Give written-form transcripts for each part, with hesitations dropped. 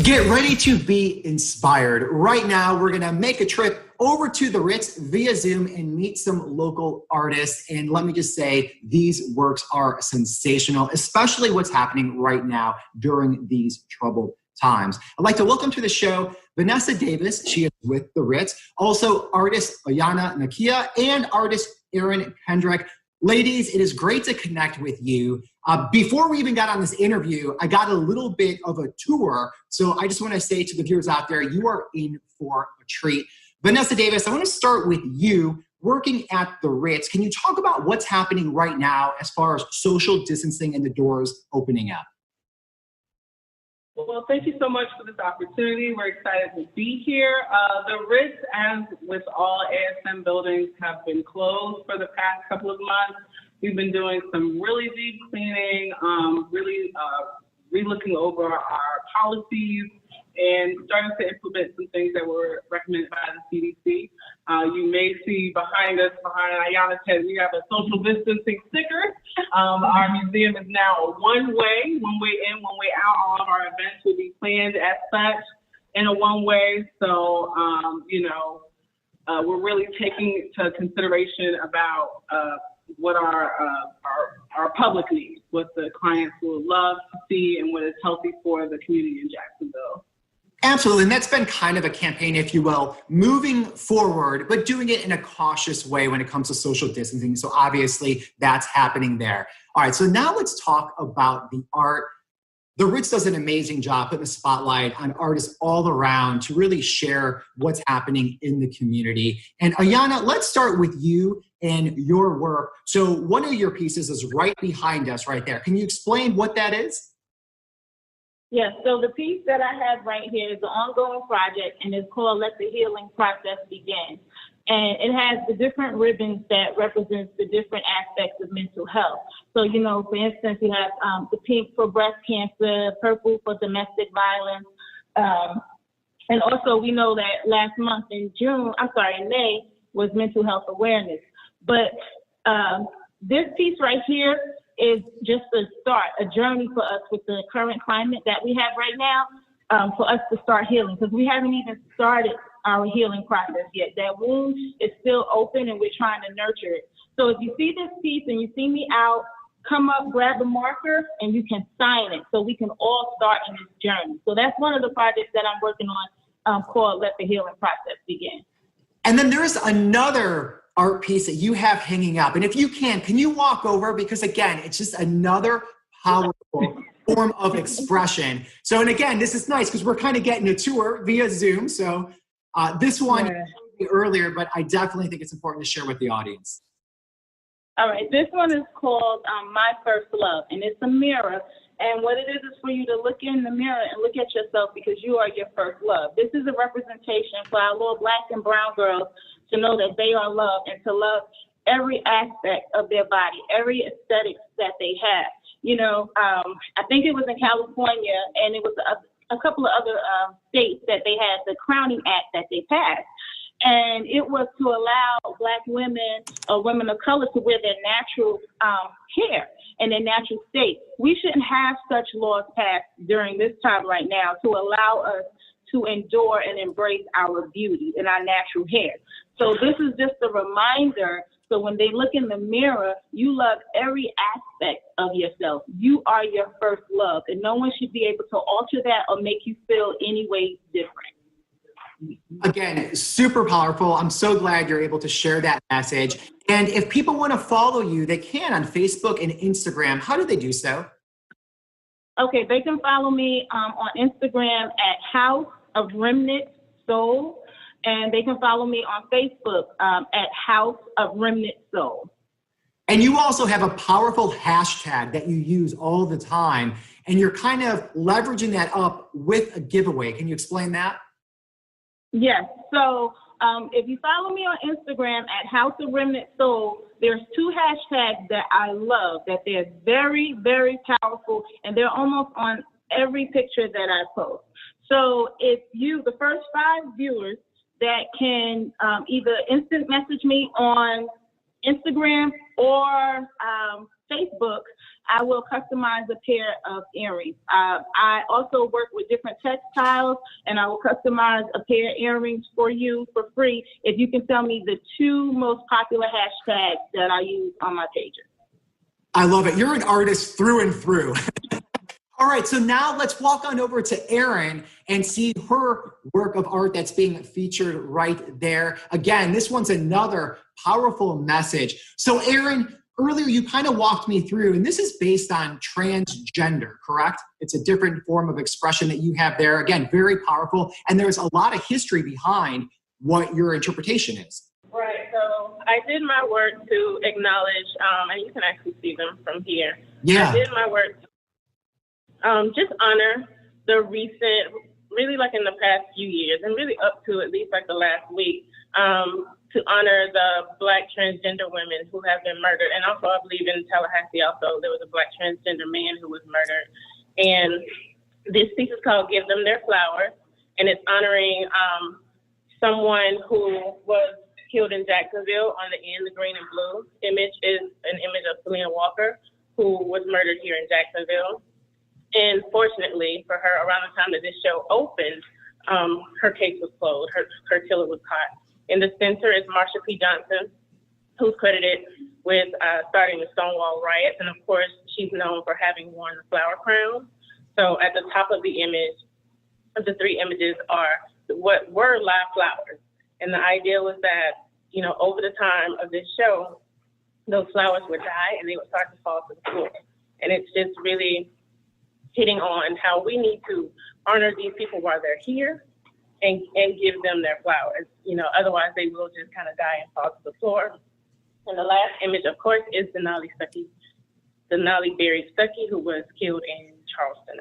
Get ready to be inspired. Right now, we're going to make a trip over to the Ritz via Zoom and meet some local artists. And let me just say, these works are sensational, especially what's happening right now during these troubled times. I'd like to welcome to the show Vanessa Davis. She is with the Ritz. Also, artist Ayana Nakia and artist Erin Kendrick. Ladies, it is great to connect with you. Before we even got on this interview, I got a little bit of a tour. So I just want to say to the viewers out there, you are in for a treat. Vanessa Davis, I want to start with you working at the Ritz. Can you talk about what's happening right now as far as social distancing and the doors opening up? Well, thank you so much for this opportunity. We're excited to be here. The Ritz, as with all ASM buildings, have been closed for the past couple of months. We've been doing some really deep cleaning, really relooking over our policies and starting to implement some things that were recommended by the CDC. You may see behind us, behind Ayana's head, we have a social distancing sticker. Our museum is now a one-way in, one way out. All of our events will be planned as such in a one-way. So, we're really taking into consideration about what our public needs, what the clients will love to see, and what is healthy for the community in Jacksonville. Absolutely, and that's been kind of a campaign, if you will, moving forward, but doing it in a cautious way when it comes to social distancing. So obviously that's happening there. All right, so now let's talk about the art. The Ritz does an amazing job putting the spotlight on artists all around to really share what's happening in the community. And Ayana, let's start with you and your work. So one of your pieces is right behind us right there. Can you explain what that is? Yes, so the piece that I have right here is an ongoing project, and it's called Let the Healing Process Begin. And it has the different ribbons that represents the different aspects of mental health. So, for instance, you have the pink for breast cancer, purple for domestic violence. And also we know that last month in May was Mental Health Awareness. But this piece right here is just a start, a journey for us with the current climate that we have right now, for us to start healing, because we haven't even started our healing process yet. That wound is still open and we're trying to nurture it. So if you see this piece and you see me out, come up, grab a marker, and you can sign it so we can all start in this journey. So that's one of the projects that I'm working on, called Let the Healing Process Begin. And then there's another art piece that you have hanging up. And if you can you walk over? Because again, it's just another powerful form of expression. So, and again, this is nice because we're kind of getting a tour via Zoom. So this one earlier, but I definitely think it's important to share with the audience. All right, this one is called My First Love, and it's a mirror. And what it is for you to look in the mirror and look at yourself because you are your first love. This is a representation for our little Black and brown girls to know that they are loved and to love every aspect of their body, every aesthetic that they have. I think it was in California, and it was a couple of other states that they had the Crowning Act that they passed. And it was to allow Black women or women of color to wear their natural hair and their natural state. We shouldn't have such laws passed during this time right now to allow us to endure and embrace our beauty and our natural hair. So this is just a reminder. So when they look in the mirror, you love every aspect of yourself. You are your first love, and no one should be able to alter that or make you feel any way different. Again, super powerful. I'm so glad you're able to share that message. And if people want to follow you, they can on Facebook and Instagram. How do they do so? Okay, they can follow me on Instagram at House of Remnant Soul, and they can follow me on Facebook at House of Remnant Soul. And you also have a powerful hashtag that you use all the time, and you're kind of leveraging that up with a giveaway. Can you explain that? Yes. So if you follow me on Instagram at House of Remnant Soul, there's two hashtags that I love, that they're very, very powerful, and they're almost on every picture that I post. So if the first 5 viewers that can either instant message me on Instagram or Facebook, I will customize a pair of earrings. I also work with different textiles, and I will customize a pair of earrings for you for free if you can tell me the 2 most popular hashtags that I use on my pages. I love it. You're an artist through and through. All right, so now let's walk on over to Erin and see her work of art that's being featured right there. Again, this one's another powerful message. So Erin, earlier you kind of walked me through, and this is based on transgender, correct? It's a different form of expression that you have there. Again, very powerful, and there's a lot of history behind what your interpretation is. Right, so I did my work to acknowledge, and you can actually see them from here. Yeah. I did my work just honor the recent, really like in the past few years, and really up to at least like the last week, to honor the Black transgender women who have been murdered. And also, I believe in Tallahassee also, there was a Black transgender man who was murdered. And this piece is called Give Them Their Flowers, and it's honoring someone who was killed in Jacksonville. On the end, the green and blue image is an image of Selena Walker, who was murdered here in Jacksonville. And fortunately for her, around the time that this show opened, her case was closed. Her killer was caught. In the center is Marsha P. Johnson, who's credited with starting the Stonewall riots. And of course, she's known for having worn the flower crown. So at the top of the image, of the 3 images are what were live flowers. And the idea was that, you know, over the time of this show, those flowers would die and they would start to fall to the floor. And it's just really hitting on how we need to honor these people while they're here and give them their flowers. You know, otherwise they will just kind of die and fall to the floor. And the last image, of course, is Denali Berry Stuckey, who was killed in Charleston.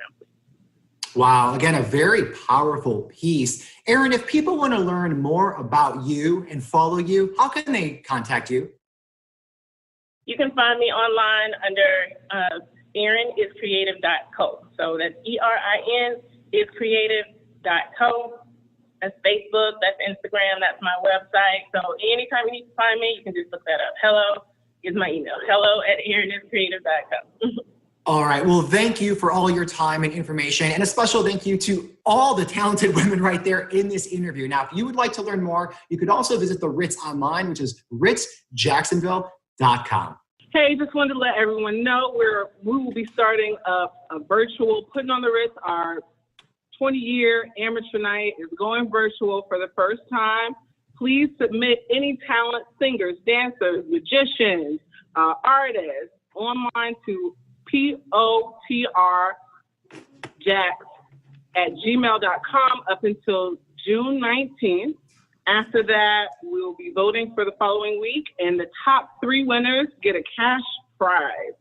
Wow, again, a very powerful piece. Erin, if people want to learn more about you and follow you, how can they contact you? You can find me online under eriniscreative.co. So that's ERIN is creative.co. That's Facebook, that's Instagram, that's my website. So anytime you need to find me, you can just look that up. Hello is my email. hello@eriniscreative.co. All right. Well, thank you for all your time and information, and a special thank you to all the talented women right there in this interview. Now, if you would like to learn more, you could also visit the Ritz online, which is ritzjacksonville.com. Hey, just wanted to let everyone know we will be starting a virtual Putting on the Ritz. Our 20-year amateur night is going virtual for the first time. Please submit any talent, singers, dancers, magicians, artists, online to potrjacks@gmail.com up until June 19th. After that, we'll be voting for the following week, and the top 3 winners get a cash prize.